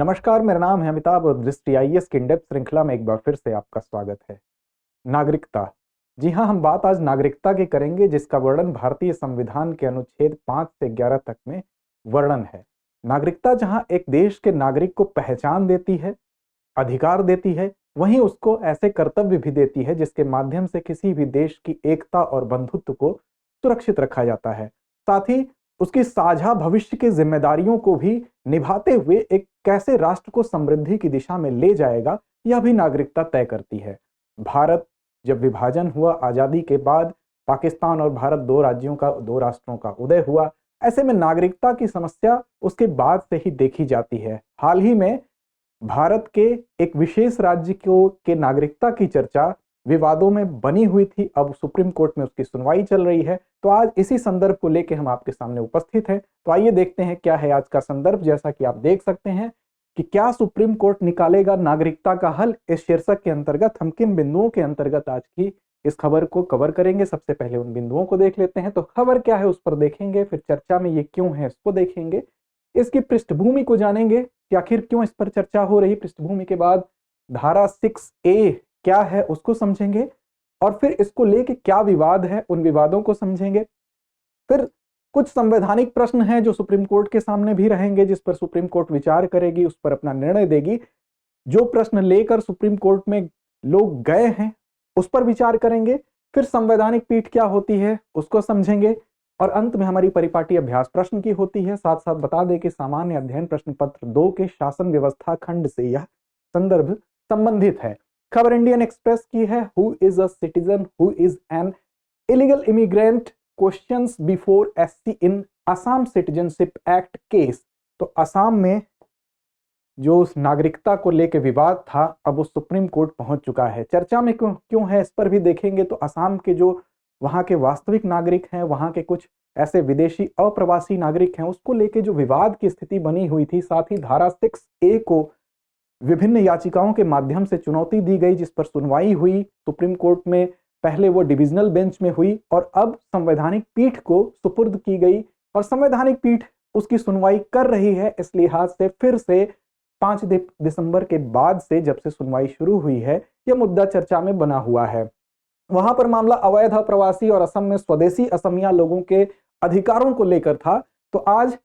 नमस्कार, मेरा नाम है अमिताभ और दृष्टि आईएएस की इन-डेप्थ श्रृंखला में एक बार फिर से आपका स्वागत है। नागरिकता। जी हाँ, हम बात आज नागरिकता की करेंगे, जिसका वर्णन भारतीय संविधान के अनुच्छेद 5 से 11 तक में वर्णन है। नागरिकता जहाँ एक देश के नागरिक को पहचान देती है, अधिकार देती है, वहीं उसको ऐसे कर्तव्य भी देती है जिसके माध्यम से किसी भी देश की एकता और बंधुत्व को सुरक्षित रखा जाता है। साथ ही उसकी साझा भविष्य की जिम्मेदारियों को भी निभाते हुए एक कैसे राष्ट्र को समृद्धि की दिशा में ले जाएगा, यह भी नागरिकता तय करती है। भारत जब विभाजन हुआ, आजादी के बाद पाकिस्तान और भारत दो राष्ट्रों का उदय हुआ। ऐसे में नागरिकता की समस्या उसके बाद से ही देखी जाती है। हाल ही में भारत के एक विशेष राज्य के नागरिकता की चर्चा विवादों में बनी हुई थी। अब सुप्रीम कोर्ट में उसकी सुनवाई चल रही है, तो आज इसी संदर्भ को लेकर हम आपके सामने उपस्थित हैं। तो आइए देखते हैं क्या है आज का संदर्भ। जैसा कि आप देख सकते हैं कि क्या सुप्रीम कोर्ट निकालेगा नागरिकता का हल, इस शीर्षक के अंतर्गत हम किन बिंदुओं के अंतर्गत आज की इस खबर को कवर करेंगे। सबसे पहले उन बिंदुओं को देख लेते हैं। तो खबर क्या है उस पर देखेंगे, फिर चर्चा में ये क्यों है इसको देखेंगे, इसकी पृष्ठभूमि को जानेंगे कि आखिर क्यों इस पर चर्चा हो रही। पृष्ठभूमि के बाद धारा 6A क्या है उसको समझेंगे, और फिर इसको लेके क्या विवाद है उन विवादों को समझेंगे। फिर कुछ संवैधानिक प्रश्न हैं जो सुप्रीम कोर्ट के सामने भी रहेंगे, जिस पर सुप्रीम कोर्ट विचार करेगी, उस पर अपना निर्णय देगी। जो प्रश्न लेकर सुप्रीम कोर्ट में लोग गए हैं उस पर विचार करेंगे। फिर संवैधानिक पीठ क्या होती है उसको समझेंगे, और अंत में हमारी परिपाटी अभ्यास प्रश्न की होती है। साथ साथ बता दें कि सामान्य अध्ययन प्रश्न पत्र 2 के शासन व्यवस्था खंड से यह संदर्भ संबंधित है। खबर इंडियन एक्सप्रेस की है। Who is a citizen who is an illegal immigrant questions before SC in Assam citizenship act case. तो असम में जो उस नागरिकता को लेकर विवाद था, अब वो सुप्रीम कोर्ट पहुंच चुका है। चर्चा में क्यों है इस पर भी देखेंगे। तो असम के जो वहां के वास्तविक नागरिक हैं, वहां के कुछ ऐसे विदेशी अप्रवासी नागरिक हैं, उसको लेके जो विवाद की स्थिति बनी हुई थी। साथ ही धारा 6A को विभिन्न याचिकाओं के माध्यम से चुनौती दी गई, जिस पर सुनवाई हुई सुप्रीम कोर्ट में। पहले वो डिविजनल बेंच में हुई और अब संवैधानिक पीठ को सुपुर्द की गई, और संवैधानिक पीठ उसकी सुनवाई कर रही है। इस लिहाज से फिर से 5 दिसंबर के बाद से जब से सुनवाई शुरू हुई है, यह मुद्दा चर्चा में बना हुआ है। वहां पर मामला अवैध अप्रवासी और असम में स्वदेशी असमिया लोगों के अधिकारों को लेकर था। तो आज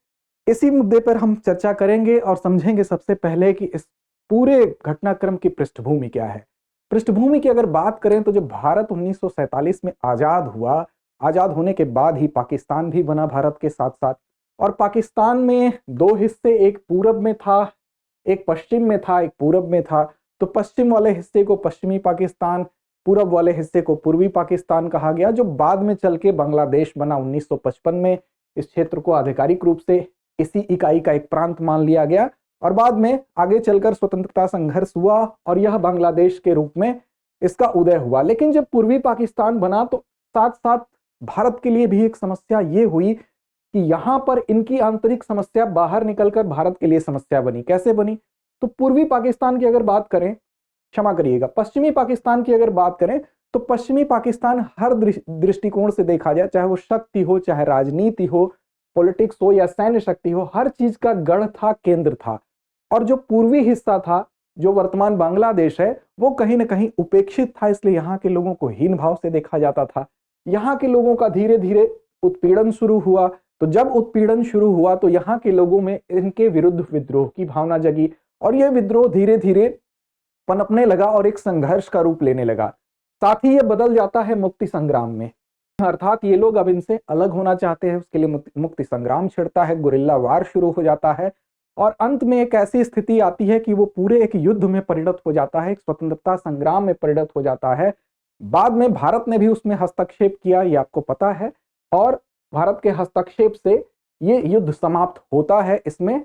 इसी मुद्दे पर हम चर्चा करेंगे और समझेंगे सबसे पहले कि इस पूरे घटनाक्रम की पृष्ठभूमि क्या है। पृष्ठभूमि की अगर बात करें तो जब भारत 1947 में आजाद हुआ, आजाद होने के बाद ही पाकिस्तान भी बना भारत के साथ साथ। और पाकिस्तान में 2 हिस्से, एक पूरब में था, एक पश्चिम में था, एक पूरब में था। तो पश्चिम वाले हिस्से को पश्चिमी पाकिस्तान, पूरब वाले हिस्से को पूर्वी पाकिस्तान कहा गया, जो बाद में चल के बांग्लादेश बना 1955 में। इस क्षेत्र को आधिकारिक रूप से इसी इकाई का एक प्रांत मान लिया गया, और बाद में आगे चलकर स्वतंत्रता संघर्ष हुआ और यह बांग्लादेश के रूप में इसका उदय हुआ। लेकिन जब पूर्वी पाकिस्तान बना तो साथ साथ भारत के लिए भी एक समस्या ये हुई कि यहां पर इनकी आंतरिक समस्या बाहर निकलकर भारत के लिए समस्या बनी। कैसे बनी? तो पूर्वी पाकिस्तान की अगर बात करें, क्षमा करिएगा, पश्चिमी पाकिस्तान की अगर बात करें, तो पश्चिमी पाकिस्तान हर दृष्टिकोण से देखा जाए, चाहे वो शक्ति हो, चाहे राजनीति हो, पॉलिटिक्स हो या सैन्य शक्ति हो, हर चीज का गढ़ था, केंद्र था। और जो पूर्वी हिस्सा था, जो वर्तमान बांग्लादेश है, वो कहीं ना कहीं उपेक्षित था। इसलिए यहाँ के लोगों को हीन भाव से देखा जाता था। यहाँ के लोगों का धीरे धीरे उत्पीड़न शुरू हुआ। तो जब उत्पीड़न शुरू हुआ तो यहाँ के लोगों में इनके विरुद्ध विद्रोह की भावना जगी, और यह विद्रोह धीरे धीरे पनपने लगा और एक संघर्ष का रूप लेने लगा। साथ ही यह बदल जाता है मुक्ति संग्राम में, अर्थात ये लोग अब इनसे अलग होना चाहते हैं। उसके लिए मुक्ति संग्राम छिड़ता है, गुरिल्ला वार शुरू हो जाता है, और अंत में एक ऐसी स्थिति आती है कि वो पूरे एक युद्ध में परिणत हो जाता है, एक स्वतंत्रता संग्राम में परिणत हो जाता है। बाद में भारत ने भी उसमें हस्तक्षेप किया, ये आपको पता है, और भारत के हस्तक्षेप से ये युद्ध समाप्त होता है। इसमें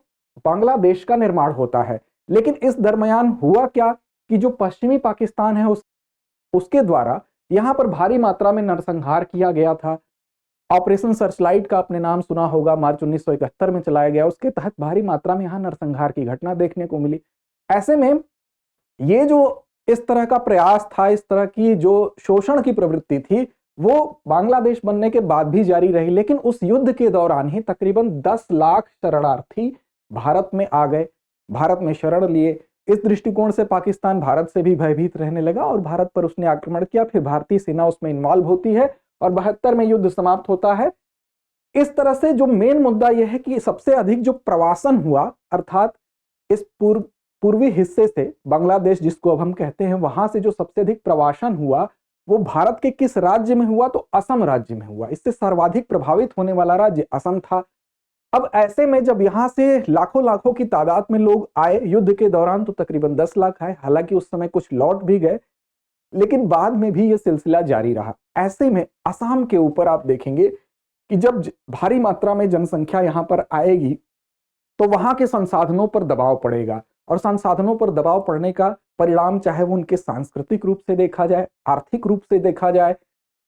बांग्लादेश का निर्माण होता है। लेकिन इस दरमियान हुआ क्या कि जो पश्चिमी पाकिस्तान है उसके द्वारा यहां पर भारी मात्रा में नरसंहार किया गया था। ऑपरेशन सर्चलाइट का आपने नाम सुना होगा, मार्च 1971 में चलाया गया। उसके तहत भारी मात्रा में यहां नरसंहार की घटना देखने को मिली। ऐसे में ये जो इस तरह का प्रयास था, इस तरह की जो शोषण की प्रवृत्ति थी, वो बांग्लादेश बनने के बाद भी जारी रही। लेकिन उस युद्ध के दौरान ही तकरीबन 10 लाख शरणार्थी भारत में आ गए। भारत में शरण लिए। इस दृष्टिकोण से पाकिस्तान भारत से भी भयभीत रहने लगा और भारत पर उसने आक्रमण किया। फिर भारतीय सेना उसमें इन्वॉल्व होती है और 72 में युद्ध समाप्त होता है। इस तरह से जो मेन मुद्दा यह है कि सबसे अधिक जो प्रवासन हुआ, अर्थात इस पूर्वी हिस्से से, बांग्लादेश जिसको अब हम कहते हैं, वहां से जो सबसे अधिक प्रवासन हुआ वो भारत के किस राज्य में हुआ? तो असम राज्य में हुआ। इससे सर्वाधिक प्रभावित होने वाला राज्य असम था। अब ऐसे में जब यहां से लाखों लाखों की तादाद में लोग आए युद्ध के दौरान, तो तकरीबन 10 लाख आए। हालांकि उस समय कुछ लौट भी गए, लेकिन बाद में भी यह सिलसिला जारी रहा। ऐसे में असम के ऊपर आप देखेंगे कि जब भारी मात्रा में जनसंख्या यहां पर आएगी तो वहां के संसाधनों पर दबाव पड़ेगा, और संसाधनों पर दबाव पड़ने का परिणाम, चाहे वो उनके सांस्कृतिक रूप से देखा जाए, आर्थिक रूप से देखा जाए,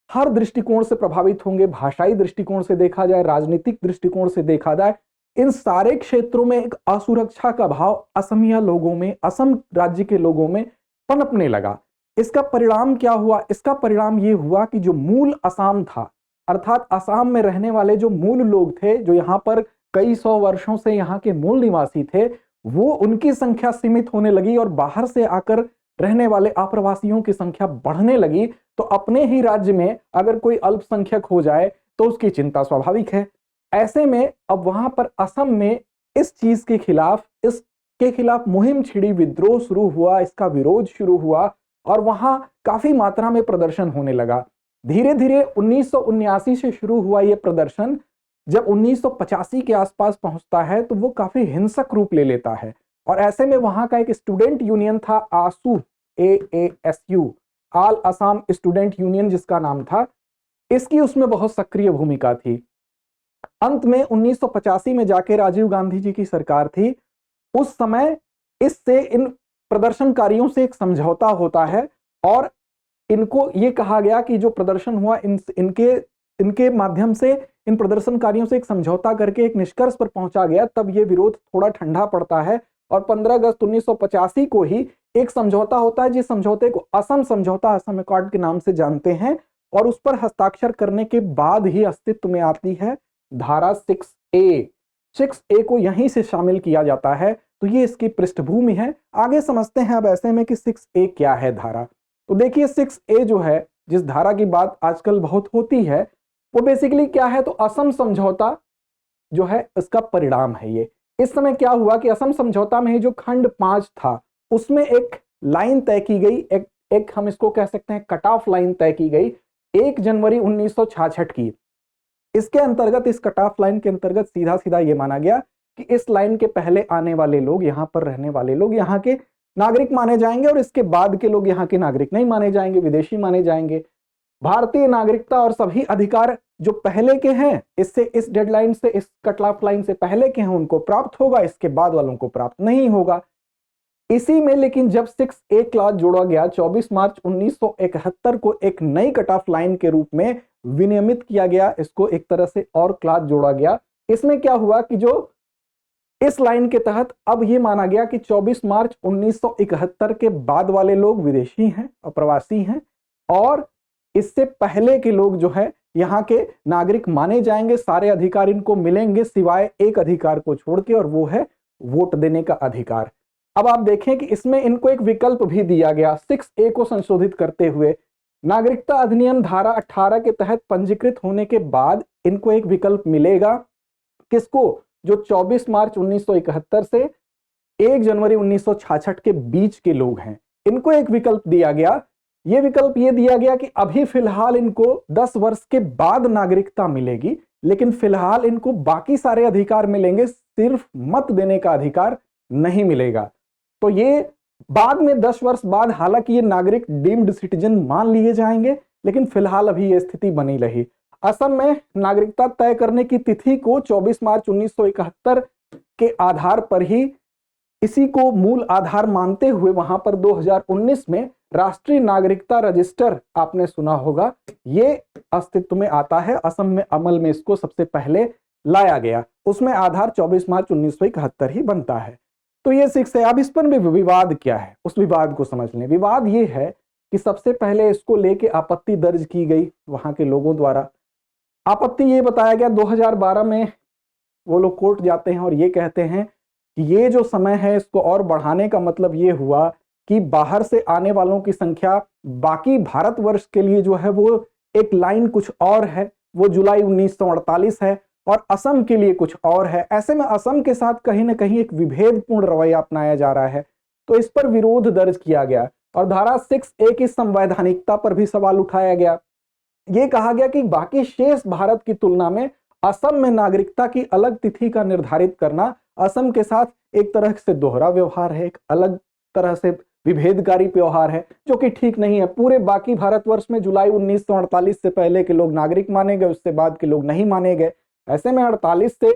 हर दृष्टिकोण से प्रभावित होंगे। भाषाई दृष्टिकोण से देखा जाए, राजनीतिक दृष्टिकोण से देखा जाए, इन सारे क्षेत्रों में एक असुरक्षा का भाव असमिया लोगों में, असम राज्य के लोगों में पनपने लगा। इसका परिणाम क्या हुआ? इसका परिणाम यह हुआ कि जो मूल असम था, अर्थात असम में रहने वाले जो मूल लोग थे, जो यहाँ पर कई सौ वर्षों से यहाँ के मूल निवासी थे, वो उनकी संख्या सीमित होने लगी और बाहर से आकर रहने वाले अप्रवासियों की संख्या बढ़ने लगी। तो अपने ही राज्य में अगर कोई अल्पसंख्यक हो जाए तो उसकी चिंता स्वाभाविक है। ऐसे में अब वहां पर असम में इस चीज के खिलाफ, इसके खिलाफ मुहिम छिड़ी, विद्रोह शुरू हुआ, इसका विरोध शुरू हुआ और वहां काफी मात्रा में प्रदर्शन होने लगा। धीरे धीरे 1979 से शुरू हुआ यह प्रदर्शन जब 1985 के आसपास पहुंचता है तो वो काफी हिंसक रूप ले लेता है। और ऐसे में वहां का एक स्टूडेंट यूनियन था, आसू, AASU, all Assam student union जिसका नाम था, इसकी उसमें बहुत सक्रिय भूमिका थी। अंत में 1985 में जाके राजीव गांधी जी की सरकार थी। उस समय इससे, इन प्रदर्शनकारियों से एक समझौता होता है और इनको ये कहा गया कि जो प्रदर्शन हुआ इनके माध्यम से, इन प्रदर्शनकारियों से एक समझौता करके एक निष्कर्ष पर पहुंचा गया। तब ये विरोध थोड़ा ठंडा पड़ता है और 15 अगस्त 1985 को ही एक समझौता होता है, जिस समझौते को असम समझौता, असम अकॉर्ड के नाम से जानते हैं। और उस पर हस्ताक्षर करने के बाद ही अस्तित्व में आती है धारा 6A। 6A को यहीं से शामिल किया जाता है। तो ये इसकी पृष्ठभूमि है। आगे समझते हैं अब ऐसे में कि 6A क्या है धारा। तो देखिए 6A जो है, जिस धारा की बात आजकल बहुत होती है, वो बेसिकली क्या है? तो असम समझौता जो है इसका परिणाम है ये। इस समय क्या हुआ कि असम समझौता में जो खंड 5 था उसमें एक लाइन तय की गई, एक हम इसको कह सकते हैं कट ऑफ लाइन तय की गई 1 जनवरी 1966 की। इसके अंतर्गत, इस कट ऑफ लाइन के अंतर्गत सीधा सीधा ये माना गया कि इस लाइन के पहले आने वाले लोग, यहाँ पर रहने वाले लोग यहाँ के नागरिक माने जाएंगे और इसके बाद के लोग यहाँ के नागरिक नहीं माने जाएंगे, विदेशी माने जाएंगे। भारतीय नागरिकता और सभी अधिकार जो पहले के हैं, इससे, इस डेडलाइन से, इस कट ऑफ लाइन से पहले के हैं, उनको प्राप्त होगा, इसके बाद वालों को प्राप्त नहीं होगा। इसी में लेकिन जब 6A क्लॉज जोड़ा गया 24 मार्च 1971 को एक नई कट ऑफ लाइन के रूप में विनियमित किया गया, इसको एक तरह से और क्लॉज जोड़ा गया। इसमें क्या हुआ कि जो इस लाइन के तहत अब यह माना गया कि 24 मार्च 1971 के बाद वाले लोग विदेशी हैं, अप्रवासी हैं, और इससे पहले के लोग जो है यहाँ के नागरिक माने जाएंगे। सारे अधिकार इनको मिलेंगे सिवाय एक अधिकार को छोड़ के, और वो है वोट देने का अधिकार। अब आप देखें कि इसमें इनको एक विकल्प भी दिया गया 6A को संशोधित करते हुए। नागरिकता अधिनियम धारा 18 के तहत पंजीकृत होने के बाद इनको एक विकल्प मिलेगा। किसको? जो 24 मार्च 1971 से 1 जनवरी 1966 के बीच के लोग हैं, इनको एक विकल्प दिया गया। यह विकल्प ये दिया गया कि अभी फिलहाल इनको 10 वर्ष के बाद नागरिकता मिलेगी, लेकिन फिलहाल इनको बाकी सारे अधिकार मिलेंगे, सिर्फ मत देने का अधिकार नहीं मिलेगा। तो ये बाद में 10 वर्ष बाद हालांकि ये नागरिक डीम्ड सिटीजन मान लिए जाएंगे, लेकिन फिलहाल अभी ये स्थिति बनी रही। असम में नागरिकता तय करने की तिथि को 24 मार्च 1971 के आधार पर ही, इसी को मूल आधार मानते हुए वहां पर 2019 में राष्ट्रीय नागरिकता रजिस्टर, आपने सुना होगा, ये अस्तित्व में आता है। असम में अमल में इसको सबसे पहले लाया गया। उसमें आधार 24 मार्च 1971 ही बनता है। तो ये 6 है। अब इस पर भी विवाद क्या है, उस विवाद को समझ लें। विवाद ये है कि सबसे पहले इसको लेके आपत्ति दर्ज की गई वहां के लोगों द्वारा। आपत्ति ये बताया गया 2012 में वो लोग कोर्ट जाते हैं और ये कहते हैं कि ये जो समय है इसको और बढ़ाने का मतलब ये हुआ कि बाहर से आने वालों की संख्या बाकी भारतवर्ष के लिए जो है वो एक लाइन कुछ और है, वो जुलाई 1948 है, और असम के लिए कुछ और है। ऐसे में असम के साथ कहीं ना कहीं एक विभेदपूर्ण रवैया अपनाया जा रहा है, तो इस पर विरोध दर्ज किया गया और धारा 6A की संवैधानिकता पर भी सवाल उठाया गया। ये कहा गया कि बाकी शेष भारत की तुलना में असम में नागरिकता की अलग तिथि का निर्धारित करना असम के साथ एक तरह से दोहरा व्यवहार है, एक अलग तरह से विभेदकारी व्यवहार है, जो कि ठीक नहीं है। पूरे बाकी भारतवर्ष में जुलाई 1948 से पहले के लोग नागरिक माने गए, उससे बाद के लोग नहीं माने गए। ऐसे में 48 से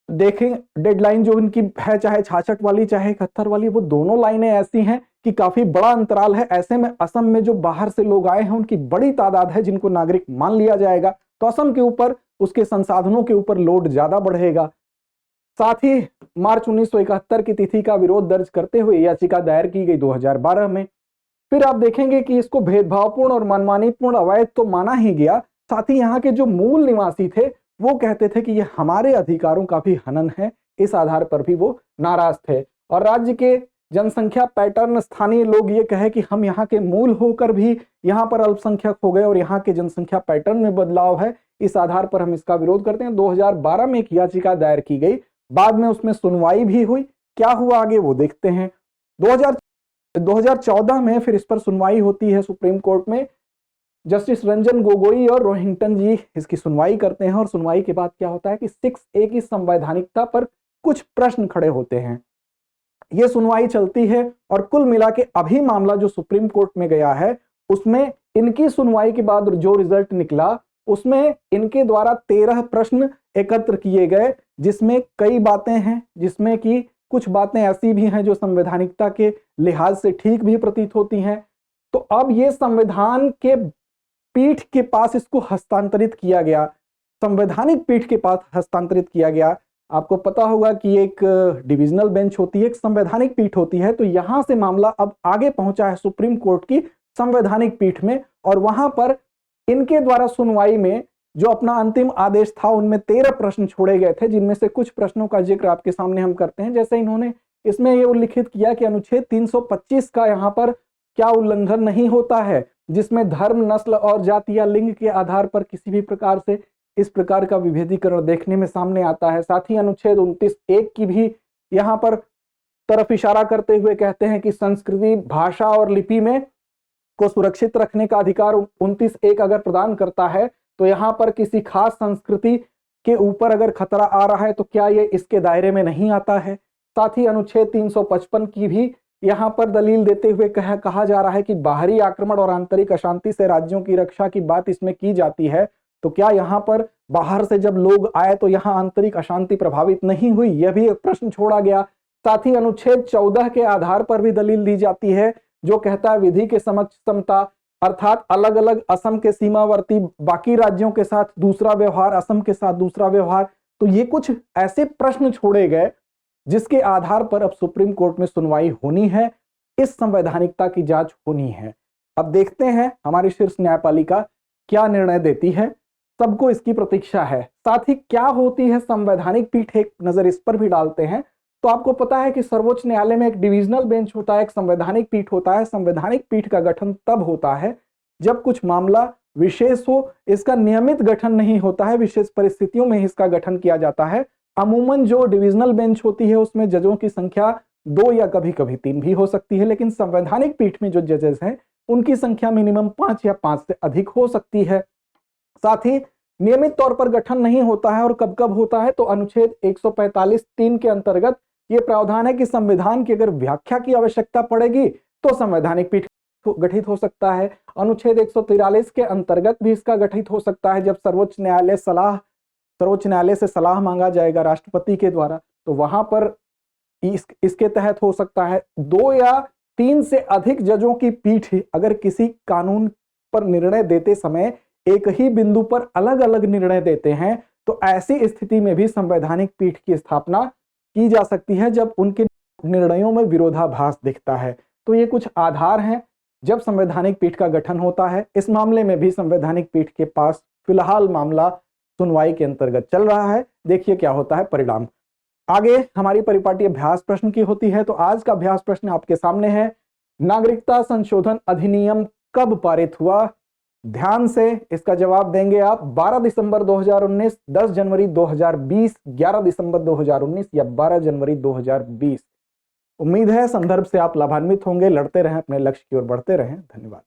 देखें डेडलाइन जो इनकी है, चाहे 66 वाली चाहे 71 वाली, वो दोनों लाइनें ऐसी हैं कि काफी बड़ा अंतराल है। ऐसे में असम में जो बाहर से लोग आए हैं उनकी बड़ी तादाद है जिनको नागरिक मान लिया जाएगा, तो असम के ऊपर उसके संसाधनों के ऊपर लोड ज्यादा बढ़ेगा। साथ ही मार्च 1971 की तिथि का विरोध दर्ज करते हुए याचिका दायर की गई 2012 में। फिर आप देखेंगे कि इसको भेदभावपूर्ण और मनमानीपूर्ण अवैध तो माना ही गया, साथ ही यहाँ के जो मूल निवासी थे वो कहते थे कि ये हमारे अधिकारों का भी हनन है। इस आधार पर भी वो नाराज थे। और राज्य के जनसंख्या पैटर्न, स्थानीय लोग ये कहे कि हम यहाँ के मूल होकर भी यहाँ पर अल्पसंख्यक हो गए और यहाँ के जनसंख्या पैटर्न में बदलाव है, इस आधार पर हम इसका विरोध करते हैं। 2012 में एक याचिका दायर की गई, बाद में उसमें सुनवाई भी हुई। क्या हुआ आगे वो देखते हैं। 2014 में फिर इस पर सुनवाई होती है सुप्रीम कोर्ट में। जस्टिस रंजन गोगोई और रोहिंटन जी इसकी सुनवाई करते हैं और सुनवाई के बाद क्या होता है कि 6A की संवैधानिकता पर कुछ प्रश्न खड़े होते हैं। ये सुनवाई चलती है और कुल मिला के अभी मामला जो सुप्रीम कोर्ट में गया है उसमें इनकी सुनवाई के बाद जो रिजल्ट निकला उसमें इनके द्वारा 13 प्रश्न एकत्र किए गए, जिसमें कई बातें हैं, जिसमें कि कुछ बातें ऐसी भी हैं जो संवैधानिकता के लिहाज से ठीक भी प्रतीत होती हैं। तो अब ये संविधान के पीठ के पास इसको हस्तांतरित किया गया, संवैधानिक पीठ के पास हस्तांतरित किया गया। आपको पता होगा कि एक डिविजनल बेंच होती है, एक संवैधानिक पीठ होती है, तो यहां से मामला अब आगे पहुंचा है सुप्रीम कोर्ट की संवैधानिक पीठ में, और वहां पर इनके द्वारा सुनवाई में जो अपना अंतिम आदेश था उनमें 13 प्रश्न छोड़े गए थे, जिनमें से कुछ प्रश्नों का जिक्र आपके सामने हम करते हैं। जैसे इन्होंने इसमें यह उल्लिखित किया कि अनुच्छेद 325 का यहाँ पर क्या उल्लंघन नहीं होता है, जिसमें धर्म, नस्ल और जाति या लिंग के आधार पर किसी भी प्रकार से इस प्रकार का विभेदीकरण देखने में सामने आता है। साथ ही अनुच्छेद 29(1) की भी यहाँ पर तरफ इशारा करते हुए कहते हैं कि संस्कृति, भाषा और लिपि में को सुरक्षित रखने का अधिकार 29(1) अगर प्रदान करता है, तो यहाँ पर किसी खास संस्कृति के ऊपर अगर खतरा आ रहा है तो क्या ये इसके दायरे में नहीं आता है। साथ ही अनुच्छेद 355 की भी यहाँ पर दलील देते हुए कहा जा रहा है कि बाहरी आक्रमण और आंतरिक अशांति से राज्यों की रक्षा की बात इसमें की जाती है, तो क्या यहाँ पर बाहर से जब लोग आए तो यहाँ आंतरिक अशांति प्रभावित नहीं हुई, यह भी एक प्रश्न छोड़ा गया। साथ ही अनुच्छेद 14 के आधार पर भी दलील दी जाती है जो कहता है विधि के समक्ष समता, अर्थात अलग अलग असम के सीमावर्ती बाकी राज्यों के साथ दूसरा व्यवहार, असम के साथ दूसरा व्यवहार। तो ये कुछ ऐसे प्रश्न छोड़े गए जिसके आधार पर अब सुप्रीम कोर्ट में सुनवाई होनी है, इस संवैधानिकता की जांच होनी है। अब देखते हैं हमारी शीर्ष न्यायपालिका क्या निर्णय देती है, सबको इसकी प्रतीक्षा है। साथ ही क्या होती है संवैधानिक पीठ, एक नजर इस पर भी डालते हैं। तो आपको पता है कि सर्वोच्च न्यायालय में एक डिविजनल बेंच होता है, एक संवैधानिक पीठ होता है। संवैधानिक पीठ का गठन तब होता है जब कुछ मामला विशेष हो, इसका नियमित गठन नहीं होता है, विशेष परिस्थितियों में इसका गठन किया जाता है। अमूमन जो डिविजनल बेंच होती है उसमें जजों की संख्या 2 या कभी कभी 3 भी हो सकती है, लेकिन संवैधानिक पीठ में जो जजेस हैं उनकी संख्या मिनिमम 5 या 5 से अधिक हो सकती है। साथ ही नियमित तौर पर गठन नहीं होता है, और कब कब होता है तो अनुच्छेद 145(3) के अंतर्गत ये प्रावधान है कि संविधान की अगर व्याख्या की आवश्यकता पड़ेगी तो संवैधानिक पीठ गठित हो सकता है। अनुच्छेद 143 के अंतर्गत भी इसका गठित हो सकता है, जब सर्वोच्च न्यायालय से सलाह मांगा जाएगा राष्ट्रपति के द्वारा, तो वहां पर इसके तहत हो सकता है। 2 या 3 से अधिक जजों की पीठ अगर किसी कानून पर निर्णय देते समय एक ही बिंदु पर अलग अलग निर्णय देते हैं, तो ऐसी स्थिति में भी संवैधानिक पीठ की स्थापना की जा सकती है जब उनके निर्णयों में विरोधाभास दिखता है। तो ये कुछ आधार हैं जब संवैधानिक पीठ का गठन होता है। इस मामले में भी संवैधानिक पीठ के पास फिलहाल मामला सुनवाई के अंतर्गत चल रहा है। देखिए क्या होता है परिणाम। आगे हमारी परिपाटी अभ्यास प्रश्न की होती है। तो आज का अभ्यास प्रश्न आपके सामने है, नागरिकता संशोधन अधिनियम कब पारित हुआ? ध्यान से इसका जवाब देंगे आप। 12 दिसंबर 2019, 10 जनवरी 2020, 11 दिसंबर 2019 या 12 जनवरी 2020। उम्मीद है संदर्भ से आप लाभान्वित होंगे। लड़ते रहें, अपने लक्ष्य की ओर बढ़ते रहें। धन्यवाद।